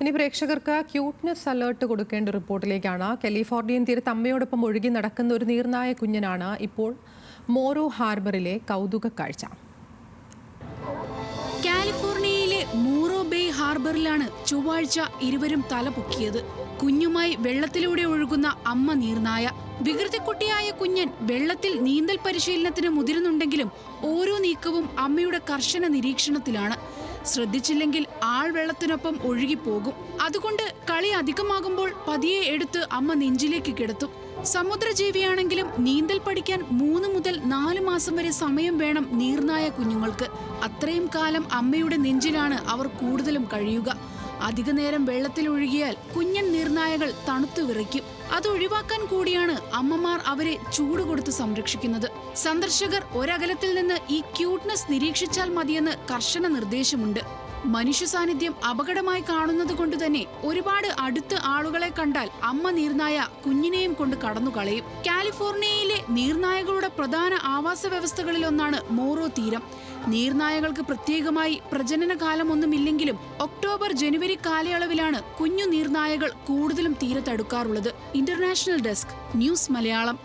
ഇനി പ്രേക്ഷകർക്ക് cuteness alert കൊടുക്കേണ്ട റിപ്പോർട്ടിലേക്കാണ്. കാലിഫോർണിയൻ തീരത്ത് അമ്മയോടൊപ്പം ഒഴുകി നടക്കുന്ന ഒരു നീർനായ കുഞ്ഞനാണ് ഇപ്പോൾ മോറോ ഹാർബറിലെ കൗതുക കാഴ്ച. കാലിഫോർണിയയിലെ മോറോ ബേ ഹാർബറിലാണ് ചൊവ്വാഴ്ച ഇരുവരും തലപൊക്കിയത്. കുഞ്ഞുമായി വെള്ളത്തിലൂടെ ഒഴുകുന്ന അമ്മ നീർനായ. വികൃതിക്കുട്ടിയായ കുഞ്ഞൻ വെള്ളത്തിൽ നീന്തൽ പരിശീലനത്തിന് മുതിരുന്നുണ്ടെങ്കിലും ഓരോ നീക്കവും അമ്മയുടെ കർശന നിരീക്ഷണത്തിലാണ്. ശ്രദ്ധിച്ചില്ലെങ്കിൽ ആൾ വെള്ളത്തിനൊപ്പം ഒഴുകിപ്പോകും. അതുകൊണ്ട് കളി അധികമാകുമ്പോൾ പതിയെ എടുത്ത് അമ്മ നെഞ്ചിലേക്ക് കിടത്തും. സമുദ്രജീവിയാണെങ്കിലും നീന്തൽ പഠിക്കാൻ 3 മുതൽ 4 മാസം വരെ സമയം വേണം നീർനായ കുഞ്ഞുങ്ങൾക്ക്. അത്രയും കാലം അമ്മയുടെ നെഞ്ചിലാണ് അവർ കൂടുതലും കഴിയുക. അധിക നേരം വെള്ളത്തിൽ ഒഴുകിയാൽ കുഞ്ഞൻ നീർനായകൾ തണുത്തു വിറയ്ക്കും. അതൊഴിവാക്കാൻ കൂടിയാണ് അമ്മമാർ അവരെ ചൂട് കൊടുത്ത് സംരക്ഷിക്കുന്നത്. സന്ദർശകർ ഒരകലത്തിൽ നിന്ന് ഈ ക്യൂട്ട്നെസ് നിരീക്ഷിച്ചാൽ മതിയെന്ന് കർശന നിർദ്ദേശമുണ്ട്. മനുഷ്യ സാന്നിധ്യം അപകടമായി കാണുന്നത് കൊണ്ട് തന്നെ ഒരുപാട് അടുത്ത് ആളുകളെ കണ്ടാൽ അമ്മ നീർനായ കുഞ്ഞിനെയും കൊണ്ട് കടന്നു കളയും. കാലിഫോർണിയയിലെ നീർനായകളുടെ പ്രധാന ആവാസ വ്യവസ്ഥകളിലൊന്നാണ് മോറോ തീരം. നീർനായകൾക്ക് പ്രത്യേകമായി പ്രജനന കാലമൊന്നുമില്ലെങ്കിലും ഒക്ടോബർ ജനുവരി കാലയളവിലാണ് കുഞ്ഞു നീർനായകൾ കൂടുതലും തീരത്തടുക്കാറുള്ളത്. International desk, news Malayalam.